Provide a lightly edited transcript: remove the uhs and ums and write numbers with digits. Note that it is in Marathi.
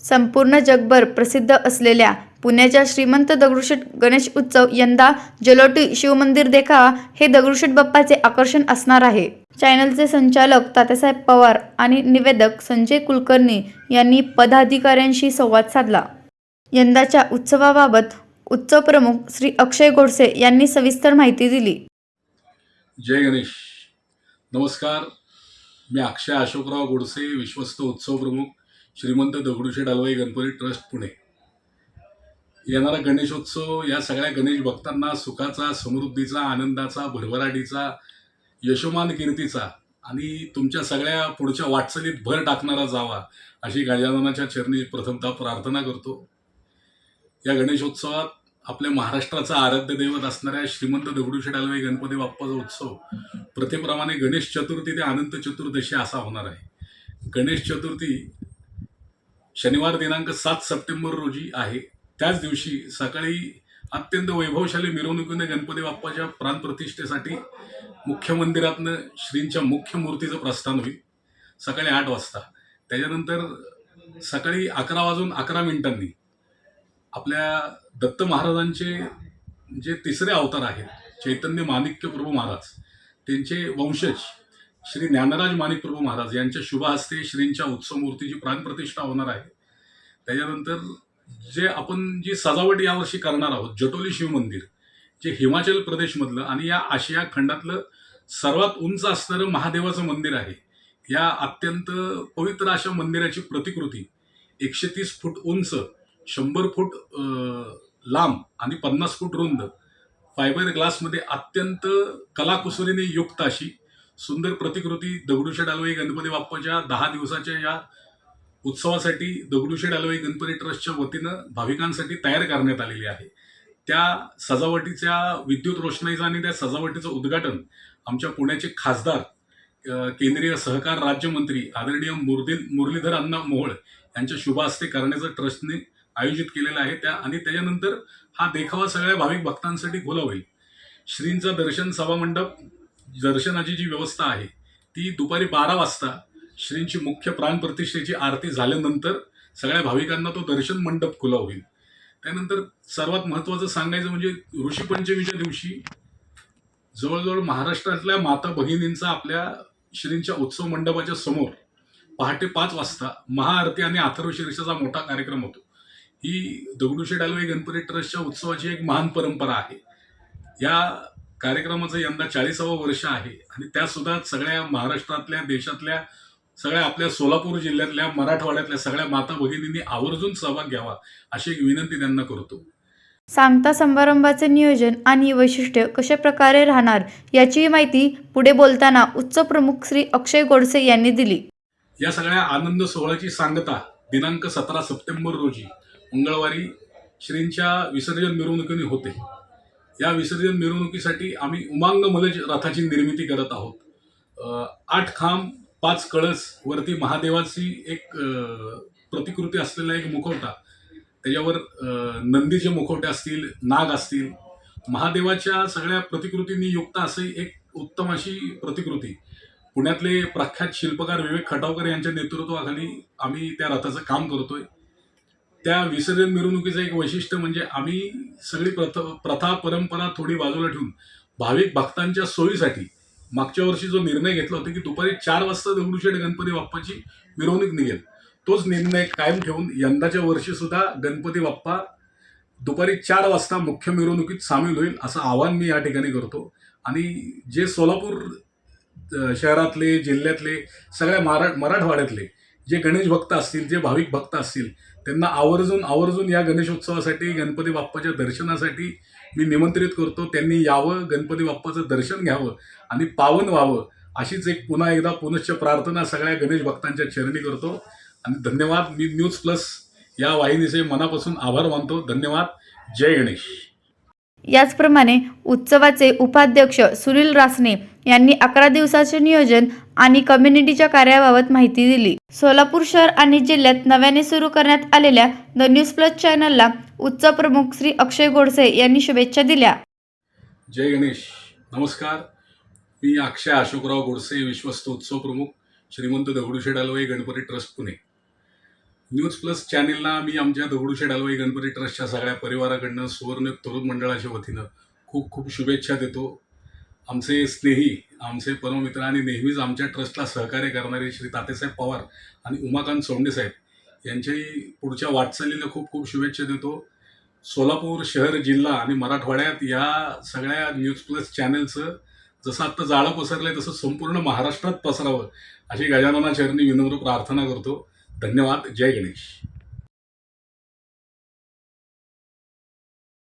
संपूर्ण जगभर प्रसिद्ध असलेल्या पुण्याच्या श्रीमंत दगडूशेठ गणेश उत्सव यंदा जलोटी शिवमंदिर देखावा हे दगडूशेठ बाप्पाचे आकर्षण असणार आहे. चॅनलचे संचालक तात्यासाहेब पवार आणि निवेदक संजय कुलकर्णी यांनी पदाधिकाऱ्यांशी संवाद साधला. यंदाच्या उत्सवाबाबत उत्सव प्रमुख श्री अक्षय गोडसे यांनी सविस्तर माहिती दिली. जय गणेश. नमस्कार. मी अक्षय अशोकराव गोडसे, विश्वस्त उत्सव प्रमुख, श्रीमंत दगडूशेठ हलवाई गणपती ट्रस्ट, पुणे. येणारा गणेशोत्सव या सगळ्या गणेश भक्तांना सुखाचा, समृद्धीचा, आनंदाचा, भरभराटीचा, यशोमान कीर्तीचा आणि तुमच्या सगळ्या पुढच्या वाटचालीत भर टाकणारा जावा अशी गजाननाच्या चरणी प्रथमतः प्रार्थना करतो. या गणेशोत्सवात आपल्या महाराष्ट्राचा आराध्य दैवत असणाऱ्या श्रीमंत दगडूशेठ हलवाई गणपती बाप्पाचा उत्सव प्रथेप्रमाणे गणेश चतुर्थी ते अनंत चतुर्दशी असा होणार आहे. गणेश चतुर्थी शनिवार दिनांक 7 सप्टेंबर रोजी आहे. त्याच दिवशी सकाळी अत्यंत वैभवशाली मिरवणुकीने गणपती बाप्पाच्या प्राणप्रतिष्ठेसाठी मुख्य मंदिरातनं श्रींच्या मुख्य मूर्तीचं प्रस्थान होईल सकाळी 8 वाजता. त्याच्यानंतर सकाळी 11:11 आपल्या दत्त महाराजांचे जे तिसरे अवतार आहेत, चैतन्य माणिक्य प्रभू महाराज, त्यांचे वंशज श्री ज्ञानराज माणिक प्रभू महाराज यांच्या शुभ हस्ते श्रींच्या उत्सव मूर्तीची प्राणप्रतिष्ठा होणार आहे. त्याच्यानंतर जी सजावट यावर्षी करणार आहोत, जटोली शिवमंदिर, जे हिमाचल प्रदेशमधलं आणि या आशिया खंडातलं सर्वात उंच असणारं महादेवाचं मंदिर आहे. या अत्यंत पवित्र अशा मंदिराची प्रतिकृती 130 फूट उंच, 100 फूट लांब आणि 50 फूट रुंद, फायबर ग्लासमध्ये अत्यंत कलाकुसरीने युक्त अशी सुंदर प्रतिकृती दगडूशेठ हलवाई गणपती बाप्पाच्या 10 दिवसाच्या या उत्सवासाठी दगडूशेठ हलवाई गणपती ट्रस्टच्या वतीनं भाविकांसाठी तयार करण्यात आलेली आहे. त्या सजावटीच्या विद्युत रोषणाईचं आणि त्या सजावटीचं उद्घाटन आमच्या पुण्याचे खासदार, केंद्रीय सहकार राज्यमंत्री आदरणीय मुरलीधर अण्णा मोहोळ यांच्या शुभ हस्ते करण्याचं ट्रस्टने आयोजित केलेलं आहे. आणि त्याच्यानंतर हा देखावा सगळ्या भाविक भक्तांसाठी खुला होईल. श्रींचा दर्शन सभामंडप दर्शनाची जी व्यवस्था आहे ती दुपारी 12 वाजता श्रींची मुख्य प्राणप्रतिष्ठेची आरती झाल्यानंतर सगळ्या भाविकांना तो दर्शन मंडप खुला होईल. त्यानंतर सर्वात महत्त्वाचं सांगायचं म्हणजे ऋषीपंचमीच्या दिवशी जवळजवळ महाराष्ट्रातल्या माता भगिनींचा आपल्या श्रींच्या उत्सव मंडपाच्या समोर पहाटे 5 वाजता महाआरती आणि अथर्वशीर्षाचा मोठा कार्यक्रम होतो. ही दगडूशेठ हलवाई गणपती ट्रस्टच्या उत्सवाची एक महान परंपरा आहे. या कार्यक्रमाचं यंदा 40वं वर्ष आहे आणि त्यासुद्धा सगळ्या महाराष्ट्रातल्या, देशातल्या, सगळ्या आपल्या सोलापूर जिल्ह्यातल्या, मराठवाड्यातल्या सगळ्या माता भगिनींनी आवर्जून सहभाग घ्यावा अशी एक विनंती त्यांना करतो. सांगता समारंभाचे नियोजन आणि वैशिष्ट्य कशा प्रकारे राहणार याची माहिती पुढे बोलताना उत्सव प्रमुख श्री अक्षय गोडसे यांनी दिली. या सगळ्या आनंद सोहळ्याची सांगता दिनांक 17 सप्टेंबर रोजी मंगळवारी श्रींच्या विसर्जन मिरवणुकीने होते. या विसर्जन मिरवणुकीसाठी आम्ही उमांग मलज रथाची निर्मिती करत आहोत. 8 खांब, 5 कळस, वरती महादेवाची एक प्रतिकृती असलेला एक मुखवटा, त्याच्यावर नंदीचे मुखवटे असतील, नाग असतील, महादेवाच्या सगळ्या प्रतिकृतींनी युक्त असे एक उत्तम अशी प्रतिकृती पुण्यातले प्रख्यात शिल्पकार विवेक खटावकर यांच्या नेतृत्वाखाली आम्ही त्या रथाचं काम करतोय. त्या विसर्जन मिरवणुकीचं एक वैशिष्ट्य म्हणजे आम्ही सगळी प्रथा परंपरा थोडी बाजूला ठेवून भाविक भक्तांच्या सोयीसाठी मागच्या वर्षी जो निर्णय घेतला होता की दुपारी 4 वाजता दगडूशेठ गणपती बाप्पाची मिरवणूक निघेल, तोच निर्णय कायम ठेवून यंदाच्या वर्षी सुद्धा गणपती बाप्पा दुपारी 4 वाजता मुख्य मिरवणुकीत सामील होईल असं आवाहन मी या ठिकाणी करतो. आणि जे सोलापूर शहरातले, जिल्ह्यातले, सगळ्या मराठवाड्यातले जे गणेश भक्त असतील, जे भाविक भक्त असतील, त्यांना आवर्जून या गणेशोत्सवासाठी, गणपती बाप्पाच्या दर्शनासाठी मी निमंत्रित करतो. त्यांनी यावं, गणपती बाप्पाचं दर्शन घ्यावं आणि पावन व्हावं अशीच एक पुन्हा एकदा पुनश्च प्रार्थना सगळ्या गणेश भक्तांच्या चरणी करतो. आणि धन्यवाद. मी न्यूज प्लस या वाहिनीचे मनापासून आभार मानतो. धन्यवाद. जय गणेश. याचप्रमाणे उत्सवाचे उपाध्यक्ष सुनील रासने यांनी 11 दिवसाचे नियोजन आणि कम्युनिटीच्या कार्याबाबत माहिती दिली. सोलापूर शहर आणि जिल्ह्यात नव्याने सुरू करण्यात आलेल्या द न्यूज प्लस चॅनलला उत्सव प्रमुख श्री अक्षय गोडसे यांनी शुभेच्छा दिल्या. जय गणेश. नमस्कार. मी अक्षय अशोकराव गोडसे, विश्वस्त उत्सव प्रमुख, श्रीमंत Dagdusheth Halwai Ganpati trust, Pune. News plus चॅनेलला मी आमच्या दगडूशेठ हलवाई गणपती ट्रस्टच्या सगळ्या परिवाराकडनं सुवर्ण तरुण मंडळाच्या वतीनं खूप खूप शुभेच्छा देतो. आमचे स्नेही, आमचे परममित्र आणि नेहमीच आमच्या ट्रस्टला सहकार्य करणारे श्री तात्यासाहेब पवार आणि उमाकांत सोंडे साहेब यांच्याही पुढच्या वाटचालीला खूप खूप शुभेच्छा देतो. सोलापूर शहर, जिल्हा आणि मराठवाड्यात या सगळ्या न्यूज प्लस चॅनलचं जसं आत्ता जाळं पसरलंय तसं संपूर्ण महाराष्ट्रात पसरावं अशी गजानना चरणी विनम्र प्रार्थना करतो. धन्यवाद. जय गणेश.